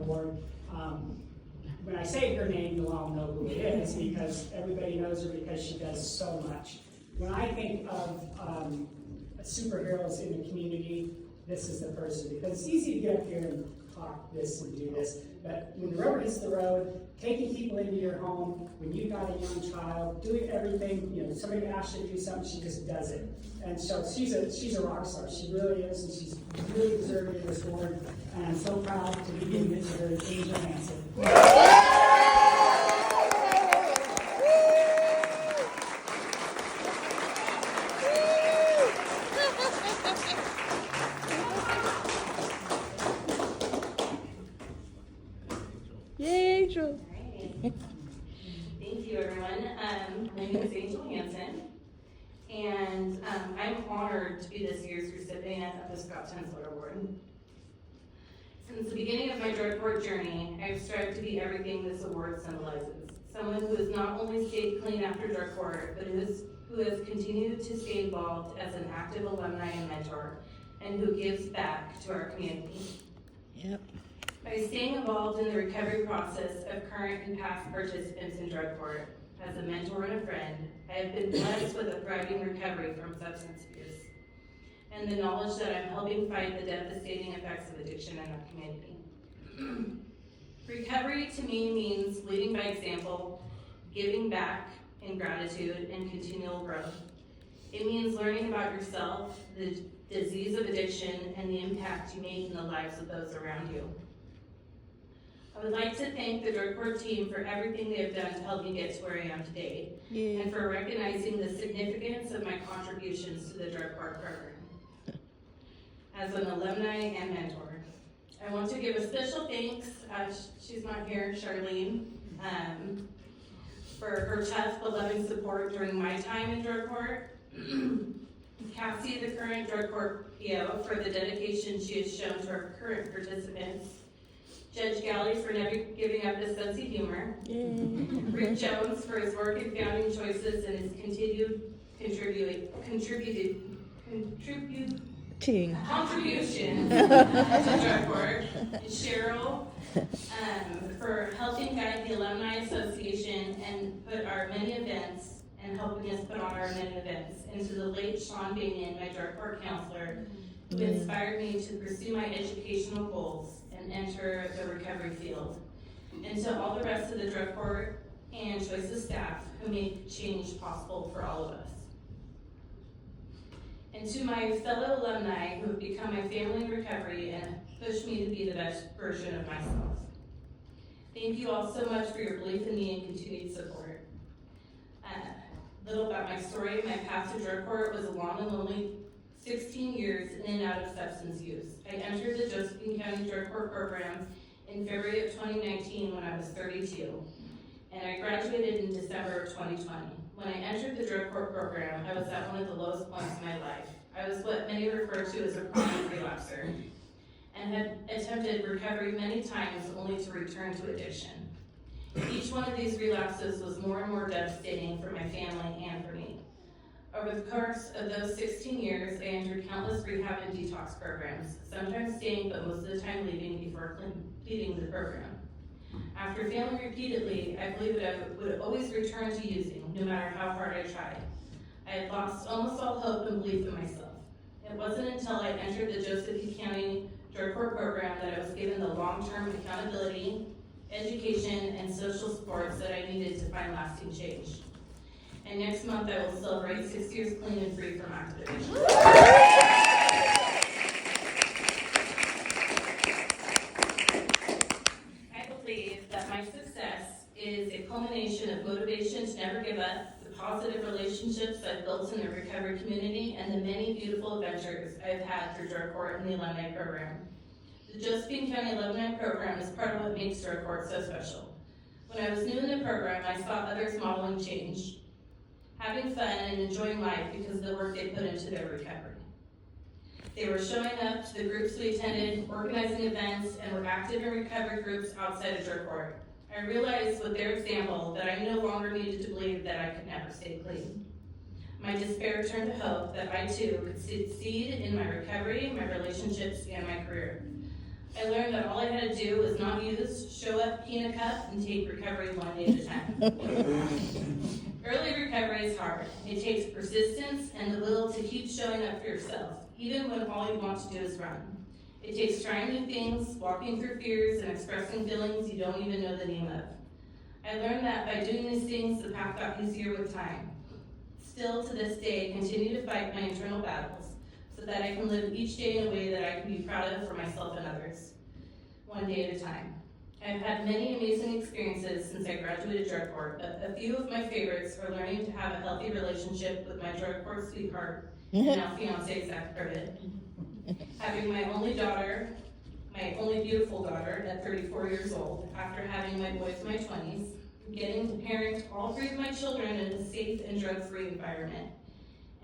Award. When I say her name, you'll all know who it is because everybody knows her because she does so much. When I think of superheroes in the community, this is the person, because it's easy to get up here and talk this and do this, but when the rubber hits the road, taking people into your home, when you've got a young child, doing everything, you know, somebody asks you to do something, she just does it. And so she's a rock star, she really is, and she's really deserving of this award, and I'm so proud to be giving it to her, Angel Hansen. Yay, Angel. Right. Thank you, everyone. My name is Angel Hansen, and I'm honored to be this year's recipient of the Scott Titzler Award. Since the beginning of my drug court journey, I've strived to be everything this award symbolizes. Someone who has not only stayed clean after drug court, but who has continued to stay involved as an active alumni and mentor, and who gives back to our community. Yep. By staying involved in the recovery process of current and past participants in drug court, as a mentor and a friend, I have been blessed with a thriving recovery from substance abuse, and the knowledge that I'm helping fight the devastating effects of addiction in our community. Recovery to me means leading by example, giving back in gratitude, and continual growth. It means learning about yourself, the disease of addiction, and the impact you make in the lives of those around you. I would like to thank the drug court team for everything they have done to help me get to where I am today, and for recognizing the significance of my contributions to the drug court program. As an alumni and mentor, I want to give a special thanks, she's not here, Charlene, for her tough but loving support during my time in drug court. Cassie, the current drug court PO, for the dedication she has shown to our current participants. Judge Galley for never giving up his sense of humor. Rick Jones for his work in founding choices and his continued contribution to drug court. And Cheryl for helping guide the Alumni Association and put our many events and helping us put on our many events. And to the late Sean Binion, my drug court counselor, who inspired me to pursue my educational goals and enter the recovery field. And to all the rest of the drug court and choices staff who make change possible for all of us. And to my fellow alumni who have become my family in recovery and pushed me to be the best version of myself. Thank you all so much for your belief in me and continued support. Little about my story, my path to drug court was a long and lonely 16 years in and out of substance use. I entered the Josephine County Drug Court program in February of 2019 when I was 32, and I graduated in December of 2020. When I entered the drug court program, I was at one of the lowest points in my life. I was what many refer to as a chronic relapser, and had attempted recovery many times only to return to addiction. Each one of these relapses was more and more devastating for my family and for me. Over the course of those 16 years, I entered countless rehab and detox programs, sometimes staying but most of the time leaving before completing the program. After failing repeatedly, I believed that I would always return to using, no matter how hard I tried. I had lost almost all hope and belief in myself. It wasn't until I entered the Josephine County Drug Court program that I was given the long-term accountability, education, and social supports that I needed to find lasting change. And next month I will celebrate 6 years clean and free from active addiction. I believe that my success is a culmination of motivation to never give up, the positive relationships I've built in the recovery community, and the many beautiful adventures I've had through drug court and the alumni program. The Josephine County Alumni Program is part of what makes drug court so special. When I was new in the program, I saw others modeling change, having fun and enjoying life because of the work they put into their recovery. They were showing up to the groups we attended, organizing events, and were active in recovery groups outside of drug court. I realized with their example that I no longer needed to believe that I could never stay clean. My despair turned to hope that I too could succeed in my recovery, my relationships, and my career. I learned that all I had to do was not use pee in a cup and take recovery one day at a time. Early recovery is hard. It takes persistence and the will to keep showing up for yourself, even when all you want to do is run. It takes trying new things, walking through fears, and expressing feelings you don't even know the name of. I learned that by doing these things, the path got easier with time. Still, to this day, I continue to fight my internal battles so that I can live each day in a way that I can be proud of for myself and others, one day at a time. I've had many amazing experiences since I graduated drug court, but a few of my favorites are learning to have a healthy relationship with my drug court sweetheart and now fiance, Zach Privet. Having my only beautiful daughter at 34 years old, after having my boys in my 20s, getting to parent all three of my children in a safe and drug-free environment,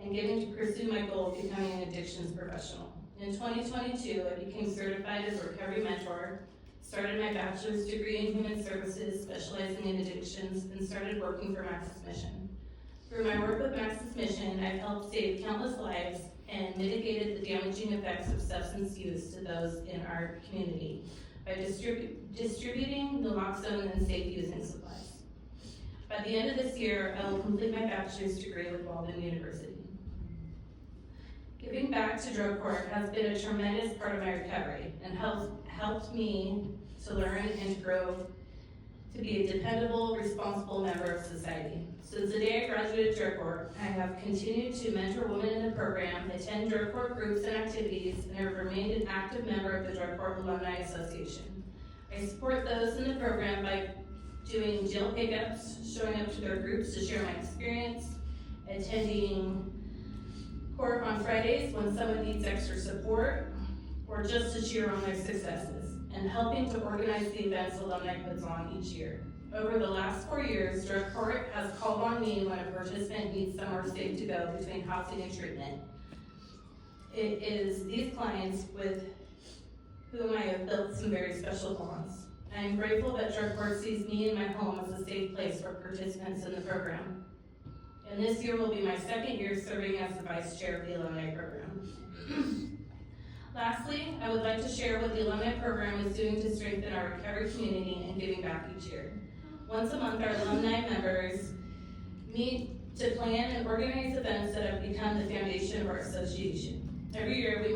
and getting to pursue my goal of becoming an addictions professional. In 2022, I became certified as a recovery mentor, started my bachelor's degree in human services, specializing in addictions, and started working for Max's Mission. Through my work with Max's Mission, I've helped save countless lives and mitigated the damaging effects of substance use to those in our community by distributing naloxone and safe using supplies. By the end of this year, I will complete my bachelor's degree with Walden University. Giving back to drug court has been a tremendous part of my recovery and helped me to learn and to grow to be a dependable, responsible member of society. Since the day I graduated drug court, I have continued to mentor women in the program, attend drug court groups and activities, and have remained an active member of the Drug Court Alumni Association. I support those in the program by doing jail pickups, showing up to their groups to share my experience, attending court on Fridays when someone needs extra support, or just to cheer on their successes, and helping to organize the events alumni puts on each year. Over the last 4 years, drug court has called on me when a participant needs somewhere safe to go between housing and treatment. It is these clients with whom I have built some very special bonds. I am grateful that drug court sees me and my home as a safe place for participants in the program. And this year will be my second year serving as the vice chair of the alumni program. Lastly, I would like to share what the alumni program is doing to strengthen our recovery community and giving back each year. Once a month, our alumni members meet to plan and organize events that have become the foundation of our association. Every year, we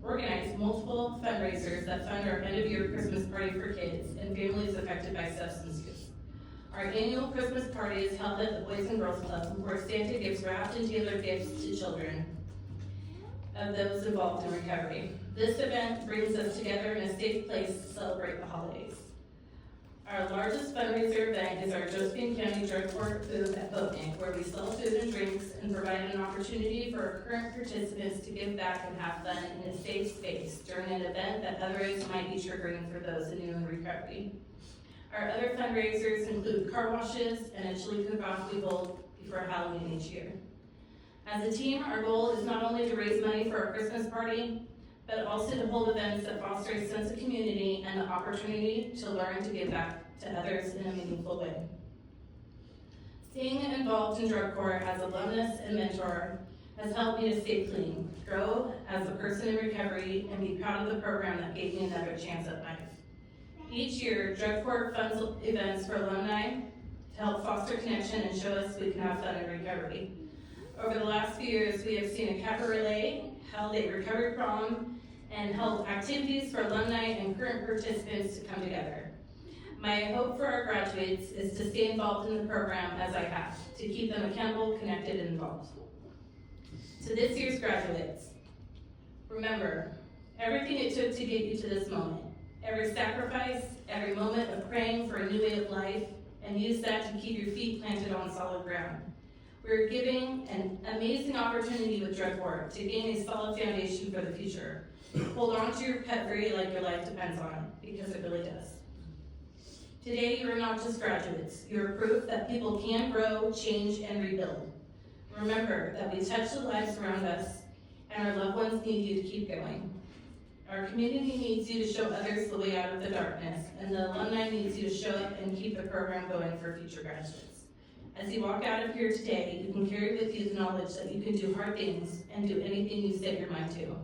organize multiple fundraisers that fund our end-of-year Christmas party for kids and families affected by substance use. Our annual Christmas party is held at the Boys and Girls Club, where Santa gives wrapped and tailored gifts to children of those involved in recovery. This event brings us together in a safe place to celebrate the holidays. Our largest fundraiser event is our Josephine County Drug Court booth at Boatneck, where we sell food and drinks and provide an opportunity for our current participants to give back and have fun in a safe space during an event that otherwise might be triggering for those new in recovery. Our other fundraisers include car washes and a chili cook-off we hold before Halloween each year. As a team, our goal is not only to raise money for our Christmas party, but also to hold events that foster a sense of community and the opportunity to learn to give back to others in a meaningful way. Staying involved in drug court as alumnus and mentor has helped me to stay clean, grow as a person in recovery, and be proud of the program that gave me another chance at life. Each year, drug court funds events for alumni to help foster connection and show us we can have fun in recovery. Over the last few years, we have seen a Kappa relay, held a recovery prom, and held activities for alumni and current participants to come together. My hope for our graduates is to stay involved in the program as I have, to keep them accountable, connected, and involved. To this year's graduates, remember, everything it took to get you to this moment, every sacrifice, every moment of praying for a new way of life, and use that to keep your feet planted on solid ground. We're giving an amazing opportunity with drug court to gain a solid foundation for the future. Hold on to your recovery like your life depends on it, because it really does. Today, you are not just graduates. You are proof that people can grow, change, and rebuild. Remember that we touch the lives around us, and our loved ones need you to keep going. Our community needs you to show others the way out of the darkness, and the alumni needs you to show up and keep the program going for future graduates. As you walk out of here today, you can carry with you the knowledge that you can do hard things and do anything you set your mind to.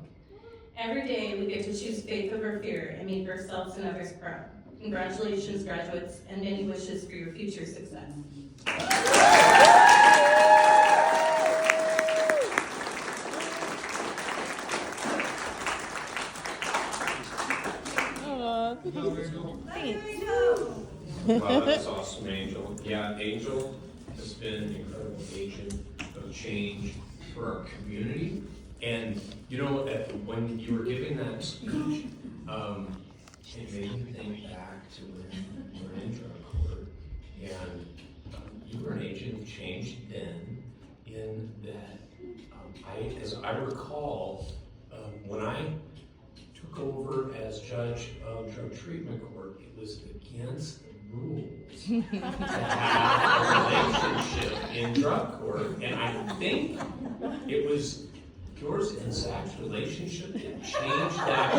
Every day, we get to choose faith over fear and make ourselves and others proud. Congratulations, graduates, and many wishes for your future success. Aw, thanks. Wow, that's awesome, Angel. Yeah, Angel has been an incredible agent of change for our community. And, you know, when you were giving that speech, it made me think back to when we were in drug court. And you were an agent of change then, in that, as I recall, when I took over as judge of drug treatment court, it was against the rules to have a relationship in drug court. And I think it was yours and Zach's relationship that changed that.